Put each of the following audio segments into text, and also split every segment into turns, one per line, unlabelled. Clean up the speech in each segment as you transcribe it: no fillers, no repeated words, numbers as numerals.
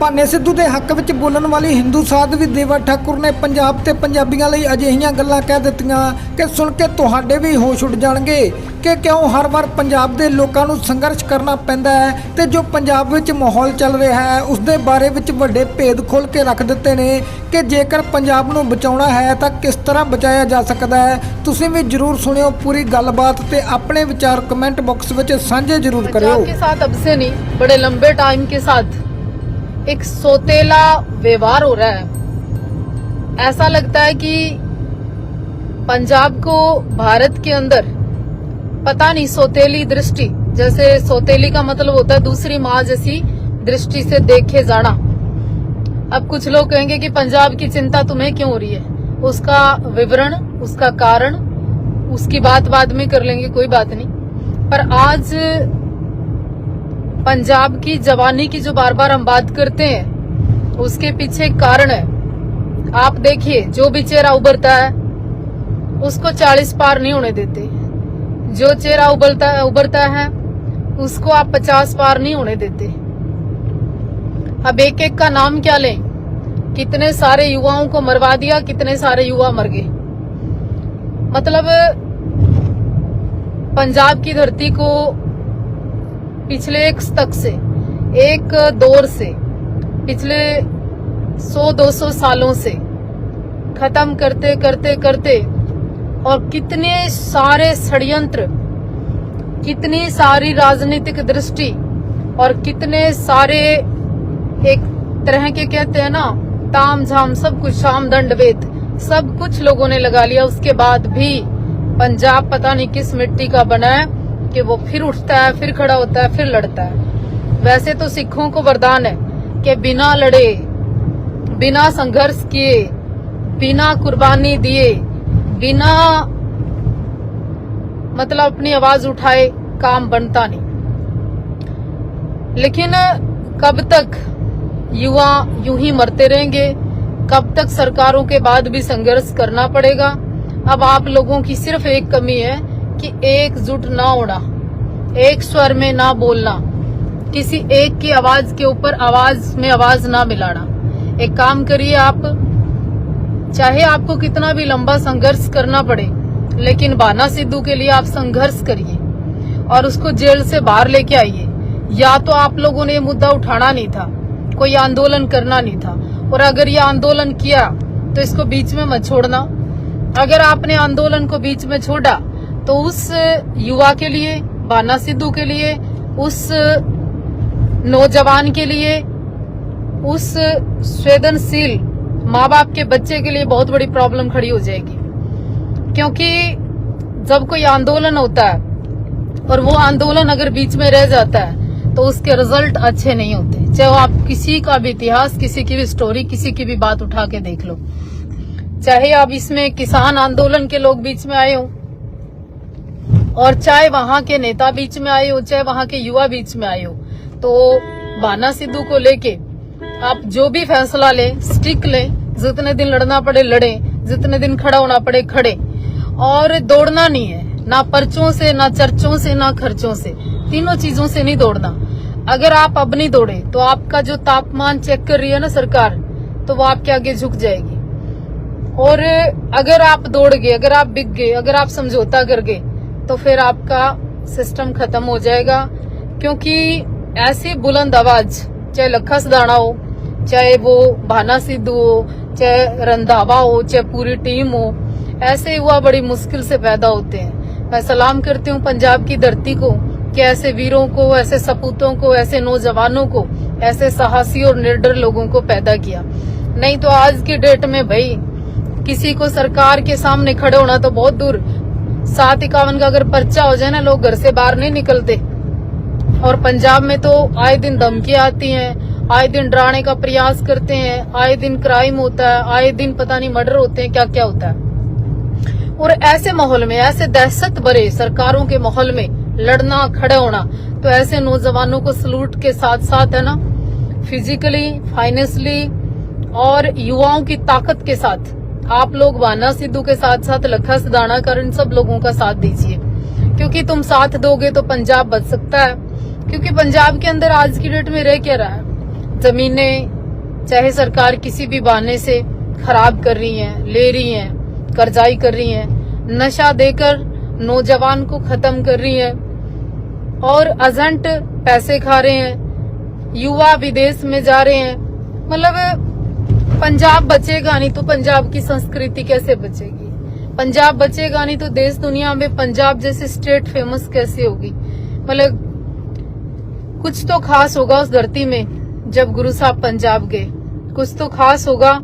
ਭਾਨੇ ਸਿੱਧੂ ਦੇ ਹੱਕ ਵਿੱਚ ਬੋਲਣ ਵਾਲੀ ਹਿੰਦੂ ਸਾਧਵੀ ਦੇਵਾ ਠਾਕੁਰ ਨੇ ਪੰਜਾਬ ਤੇ ਪੰਜਾਬੀਆਂ ਲਈ ਅਜਿਹੀਆਂ ਗੱਲਾਂ ਕਹਿ ਦਿੱਤੀਆਂ ਕਿ ਸੁਣ ਕੇ ਤੁਹਾਡੇ ਵੀ ਹੋਸ਼ ਉੱਡ ਜਾਣਗੇ ਕਿ ਕਿਉਂ ਹਰ ਵਾਰ ਪੰਜਾਬ ਦੇ ਲੋਕਾਂ ਨੂੰ ਸੰਘਰਸ਼ ਕਰਨਾ ਪੈਂਦਾ ਹੈ ਤੇ ਜੋ ਪੰਜਾਬ ਵਿੱਚ ਮਾਹੌਲ ਚੱਲ ਰਿਹਾ ਹੈ ਉਸ ਦੇ ਬਾਰੇ ਵਿੱਚ ਵੱਡੇ ਭੇਦ ਖੋਲ ਕੇ ਰੱਖ ਦਿੱਤੇ ਨੇ ਕਿ ਜੇਕਰ ਪੰਜਾਬ ਨੂੰ ਬਚਾਉਣਾ ਹੈ ਤਾਂ ਕਿਸ ਤਰ੍ਹਾਂ ਬਚਾਇਆ ਜਾ ਸਕਦਾ ਹੈ। ਤੁਸੀਂ ਵੀ जरूर सुनियो पूरी गलबात ते अपने विचार कमेंट बॉक्स में साझे जरूर करियो।
के साथ अब से नहीं, बड़े लंबे टाइम के साथ एक सोतेला व्यवहार हो रहा है। ऐसा लगता है कि पंजाब को भारत के अंदर पता नहीं सोतेली दृष्टि, जैसे सोतेली का मतलब होता है दूसरी माँ जैसी दृष्टि से देखे जाना। अब कुछ लोग कहेंगे कि पंजाब की चिंता तुम्हें क्यों हो रही है, उसका विवरण, उसका कारण, उसकी बात बाद में कर लेंगे, कोई बात नहीं। पर आज पंजाब की जवानी की जो बार बार हम बात करते हैं उसके पीछे एक कारण है। आप देखिए, जो भी चेहरा उभरता है उसको 40 पार नहीं होने देते, जो चेहरा उभरता है उसको आप 50 पार नहीं होने देते। अब एक एक का नाम क्या लें, कितने सारे युवाओं को मरवा दिया, कितने सारे युवा मर गए। मतलब पंजाब की धरती को पिछले एक तक से, एक दौर से, पिछले 100-200 सालों से खत्म करते करते करते और कितने सारे षड्यंत्र, कितनी सारी राजनीतिक दृष्टि और कितने सारे एक तरह के कहते हैं ना ताम झाम सब कुछ, शाम दंड वेद सब कुछ लोगों ने लगा लिया। उसके बाद भी पंजाब पता नहीं किस मिट्टी का बना है कि वो फिर उठता है, फिर खड़ा होता है, फिर लड़ता है। वैसे तो सिखों को वरदान है कि बिना लड़े, बिना संघर्ष किए, बिना कुर्बानी दिए, बिना मतलब अपनी आवाज उठाए काम बनता नहीं। लेकिन कब तक युवा यूं ही मरते रहेंगे, कब तक सरकारों के बाद भी संघर्ष करना पड़ेगा। अब आप लोगों की सिर्फ एक कमी है कि एकजुट ना होना, एक स्वर में ना बोलना, किसी एक की आवाज के ऊपर आवाज में आवाज ना मिलाना। एक काम करिए, आप चाहे आपको कितना भी लंबा संघर्ष करना पड़े, लेकिन बाना सिद्धू के लिए आप संघर्ष करिए और उसको जेल से बाहर लेके आइए। या तो आप लोगों ने ये मुद्दा उठाना नहीं था, कोई आंदोलन करना नहीं था, और अगर ये आंदोलन किया तो इसको बीच में मत छोड़ना। अगर आपने आंदोलन को बीच में छोड़ा तो उस युवा के लिए, बाना सिद्धू के लिए, उस नौजवान के लिए, उस संवेदनशील माँ बाप के बच्चे के लिए बहुत बड़ी प्रॉब्लम खड़ी हो जाएगी। क्योंकि जब कोई आंदोलन होता है और वो आंदोलन अगर बीच में रह जाता है तो उसके रिजल्ट अच्छे नहीं होते। चाहे आप किसी का भी इतिहास, किसी की भी स्टोरी, किसी की भी बात उठा के देख लो, चाहे आप इसमें किसान आंदोलन के लोग बीच में आए हो और चाहे वहां के नेता बीच में आए हो, चाहे वहां के युवा बीच में आए हो, तो बाना सिद्धू को लेके आप जो भी फैसला लें, स्टिक लें, जितने दिन लड़ना पड़े लड़े, जितने दिन खड़ा होना पड़े खड़े, और दौड़ना नहीं है, ना पर्चों से, ना चर्चों से, ना खर्चों से, तीनों चीजों से नहीं दौड़ना। अगर आप अब नहीं दौड़े तो आपका जो तापमान चेक कर रही है ना सरकार, तो वो आपके आगे झुक जाएगी। और अगर आप दौड़ गए, अगर आप बिक गए, अगर आप समझौता कर गए, तो फिर आपका सिस्टम खत्म हो जाएगा। क्योंकि ऐसी बुलंद आवाज, चाहे लखा सदाना हो, चाहे वो बाना सिद्धू हो, चाहे रंधावा हो, चाहे पूरी टीम हो, ऐसे युवा बड़ी मुश्किल से पैदा होते हैं। मैं सलाम करती हूँ पंजाब की धरती को कि ऐसे वीरों को, ऐसे सपूतों को, ऐसे नौजवानों को, ऐसे साहसी और निर्डर लोगों को पैदा किया। नहीं तो आज की डेट में भाई किसी को सरकार के सामने खड़े होना तो बहुत दूर, 751 का अगर पर्चा हो जाए ना, लोग घर से बाहर नहीं निकलते। और पंजाब में तो आए दिन धमकियां आती हैं, आए दिन डराने का प्रयास करते हैं, आए दिन क्राइम होता है, आए दिन पता नहीं मर्डर होते हैं, क्या क्या होता है। और ऐसे माहौल में, ऐसे दहशत भरे सरकारों के माहौल में लड़ना, खड़े होना, तो ऐसे नौजवानों को सलूट के साथ साथ है ना, फिजिकली, फाइनेंशियली और युवाओं की ताकत के साथ आप लोग बाना सिद्धू के साथ साथ लखा सदाना कर इन सब लोगों का साथ दीजिए। क्योंकि तुम साथ दोगे तो पंजाब बच सकता है। क्योंकि पंजाब के अंदर आज की डेट में रह क्या रहा है, जमीनें चाहे सरकार किसी भी बहाने से खराब कर रही है, ले रही है, कर्जाई कर रही है, नशा देकर नौजवान को खत्म कर रही है और एजेंट पैसे खा रहे हैं, युवा विदेश में जा रहे हैं। मतलब पंजाब बचेगा नहीं तो पंजाब की संस्कृति कैसे बचेगी? पंजाब बचेगा नहीं तो देश दुनिया में पंजाब जैसी स्टेट फेमस कैसे होगी? मतलब कुछ तो खास होगा उस धरती में जब गुरु साहब पंजाब गए, कुछ तो खास होगा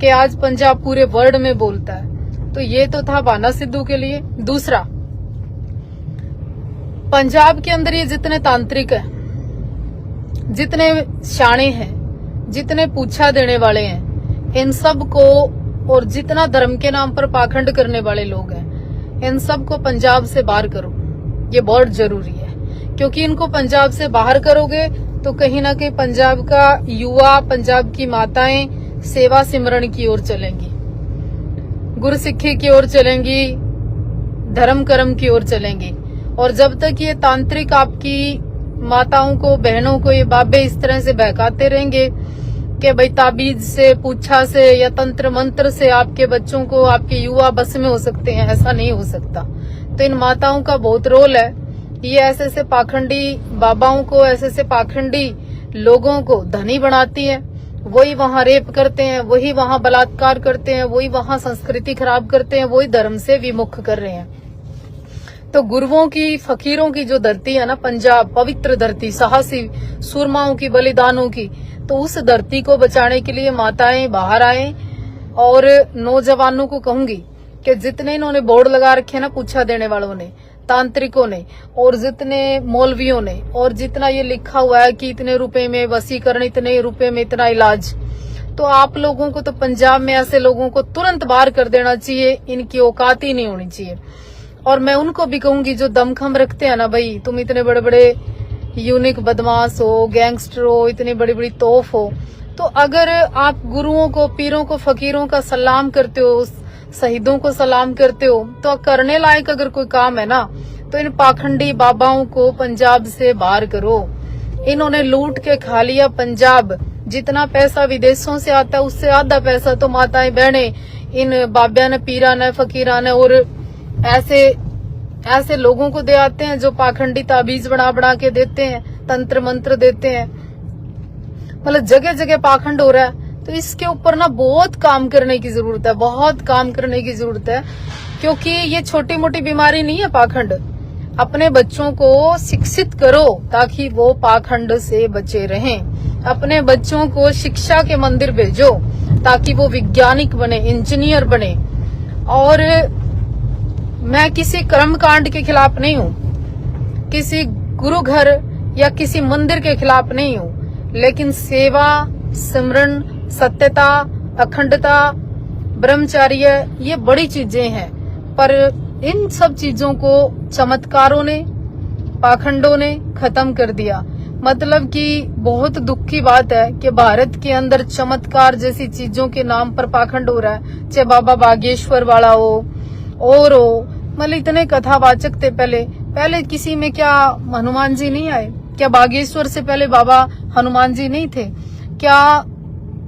कि आज पंजाब पूरे वर्ल्ड में बोलता है। तो ये तो था बाना सिद्धू के लिए। दूसरा, पंजाब के अंदर ये जितने तांत्रिक हैं, जितने शाणे हैं, जितने पूछा देने वाले हैं, इन सब को, और जितना धर्म के नाम पर पाखंड करने वाले लोग हैं, इन सब को पंजाब से बाहर करो। ये बहुत जरूरी है, क्योंकि इनको पंजाब से बाहर करोगे तो कहीं ना कहीं पंजाब का युवा, पंजाब की माताएं सेवा सिमरण की ओर चलेंगी, गुरसिक्खी की ओर चलेंगी, धर्म कर्म की ओर चलेंगी। और जब तक ये तांत्रिक आपकी माताओं को, बहनों को, ये बाबे इस तरह से बहकाते रहेंगे कि भाई ताबीज से, पूछा से या तंत्र मंत्र से आपके बच्चों को, आपके युवा बस में हो सकते हैं, ऐसा नहीं हो सकता। तो इन माताओं का बहुत रोल है। ये ऐसे ऐसे पाखंडी बाबाओं को, ऐसे ऐसे पाखंडी लोगों को धनी बनाती है। वही वहां रेप करते हैं, वही वहां बलात्कार करते हैं, वही वहां संस्कृति खराब करते हैं, वही धर्म से विमुख कर रहे हैं। तो गुरुओं की, फकीरों की जो धरती है ना पंजाब, पवित्र धरती, साहसी सूरमाओं की, बलिदानों की, तो उस धरती को बचाने के लिए माताएं बाहर आए। और नौजवानों को कहूंगी कि जितने इन्होंने बोर्ड लगा रखे हैं ना, पूछा देने वालों ने, तांत्रिकों ने, और जितने मौलवियों ने, और जितना ये लिखा हुआ है कि इतने रुपए में वसीकरण, इतने रुपए में इतना इलाज, तो आप लोगों को तो पंजाब में ऐसे लोगों को तुरंत बाहर कर देना चाहिए। इनकी औकात ही नहीं होनी चाहिए। और मैं उनको भी कहूंगी जो दमखम रखते हैं ना, भाई तुम इतने बड़े बड़े यूनिक बदमाश हो, गैंगस्टर हो, इतनी बड़ी बड़ी तोफ हो, तो अगर आप गुरुओं को, पीरों को, फकीरों का सलाम करते हो, शहीदों को सलाम करते हो, तो करने लायक अगर कोई काम है ना, तो इन पाखंडी बाबाओं को पंजाब से बाहर करो। इन्होंने लूट के खा लिया पंजाब। जितना पैसा विदेशों से आता है उससे आधा पैसा तो माताएं बहने इन बाबिया ने, पीरा ने, फकीरा ने और ऐसे लोगों को दे आते हैं जो पाखंडी ताबीज बना बना के देते हैं, तंत्र मंत्र देते हैं। मतलब जगह जगह पाखंड हो रहा है। तो इसके ऊपर ना बहुत काम करने की जरूरत है, बहुत काम करने की जरूरत है, क्योंकि ये छोटी मोटी बीमारी नहीं है पाखंड। अपने बच्चों को शिक्षित करो ताकि वो पाखंड से बचे रहें। अपने बच्चों को शिक्षा के मंदिर भेजो ताकि वो वैज्ञानिक बने, इंजीनियर बने। और मैं किसी कर्मकांड के खिलाफ नहीं हूँ, किसी गुरु घर या किसी मंदिर के खिलाफ नहीं हूँ, लेकिन सेवा, सिमरन, सत्यता, अखंडता, ब्रह्मचर्य, ये बड़ी चीजें हैं। पर इन सब चीजों को चमत्कारों ने, पाखंडों ने खत्म कर दिया। मतलब कि बहुत दुख की बात है कि भारत के अंदर चमत्कार जैसी चीजों के नाम पर पाखंड हो रहा है। चाहे बाबा बागेश्वर वाला हो और हो, मतलब इतने कथावाचक थे पहले किसी में क्या हनुमान जी नहीं आए? क्या बागेश्वर से पहले बाबा हनुमान जी नहीं थे क्या?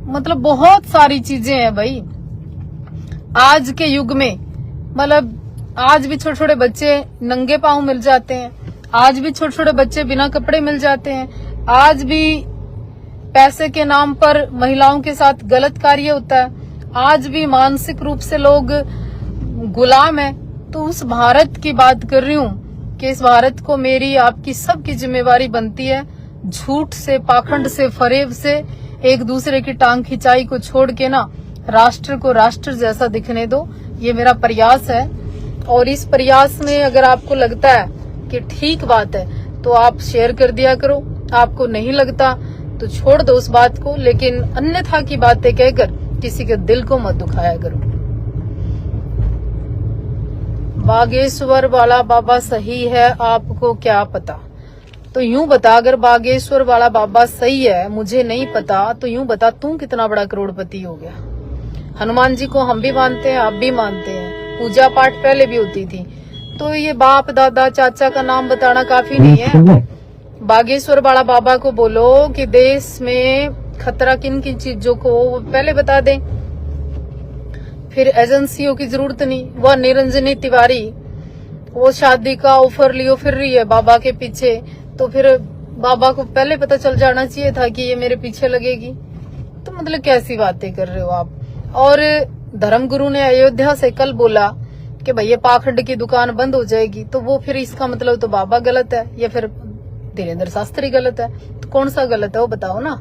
मतलब बहुत सारी चीजें हैं भाई आज के युग में। मतलब आज भी छोटे छोटे बच्चे नंगे पांव मिल जाते हैं, आज भी छोटे छोटे बच्चे बिना कपड़े मिल जाते हैं, आज भी पैसे के नाम पर महिलाओं के साथ गलत कार्य होता है, आज भी मानसिक रूप से लोग गुलाम है। तो उस भारत की बात कर रही हूँ कि इस भारत को मेरी, आपकी सबकी जिम्मेवारी बनती है झूठ से, पाखंड से, फरेब से, एक दूसरे की टांग खिंचाई को छोड़ के ना राष्ट्र को राष्ट्र जैसा दिखने दो। ये मेरा प्रयास है। और इस प्रयास में अगर आपको लगता है कि ठीक बात है तो आप शेयर कर दिया करो, आपको नहीं लगता तो छोड़ दो उस बात को, लेकिन अन्यथा की बातें कहकर किसी के दिल को मत दुखाया करो। बागेश्वर वाला बाबा सही है, आपको क्या पता? तो यूं बता, अगर बागेश्वर वाला बाबा सही है, मुझे नहीं पता, तो यूं बता तू कितना बड़ा करोड़पति हो गया। हनुमान जी को हम भी मानते हैं, आप भी मानते हैं, पूजा पाठ पहले भी होती थी। तो ये बाप, दादा, चाचा का नाम बताना काफी नहीं है। बागेश्वर वाला बाबा को बोलो कि देश में खतरा किन किन चीजों को वो पहले बता दें। फिर एजेंसियों की जरूरत नहीं। वह निरंजनी तिवारी वो शादी का ऑफर लियो फिर रही है बाबा के पीछे, तो फिर बाबा को पहले पता चल जाना चाहिए था कि ये मेरे पीछे लगेगी। तो मतलब कैसी बातें कर रहे हो आप। और धर्मगुरु ने अयोध्या से कल बोला कि भैया पाखंड की दुकान बंद हो जाएगी, तो वो फिर इसका मतलब तो बाबा गलत है या फिर धीरेन्द्र शास्त्री गलत है। तो कौन सा गलत है वो बताओ ना।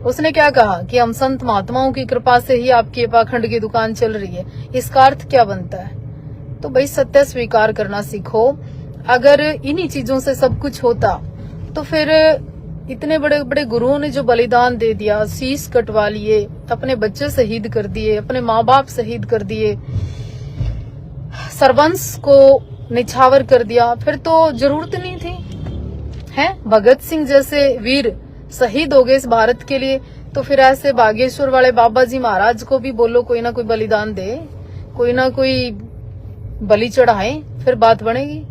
उसने क्या कहा कि हम संत महात्माओं की कृपा से ही आपकी पाखंड की दुकान चल रही है। इसका अर्थ क्या बनता है? तो भाई सत्य स्वीकार करना सीखो। अगर इन्हीं चीजों से सब कुछ होता तो फिर इतने बड़े बड़े गुरुओं ने जो बलिदान दे दिया, शीश कटवा लिए, अपने बच्चे शहीद कर दिए, अपने माँ बाप शहीद कर दिए, सर्वंस को निछावर कर दिया, फिर तो जरूरत नहीं थी। हैं भगत सिंह जैसे वीर शहीद हो गए इस भारत के लिए, तो फिर ऐसे बागेश्वर वाले बाबा जी महाराज को भी बोलो कोई ना कोई बलिदान दे, कोई ना कोई बलि चढ़ाए, फिर बात बनेगी।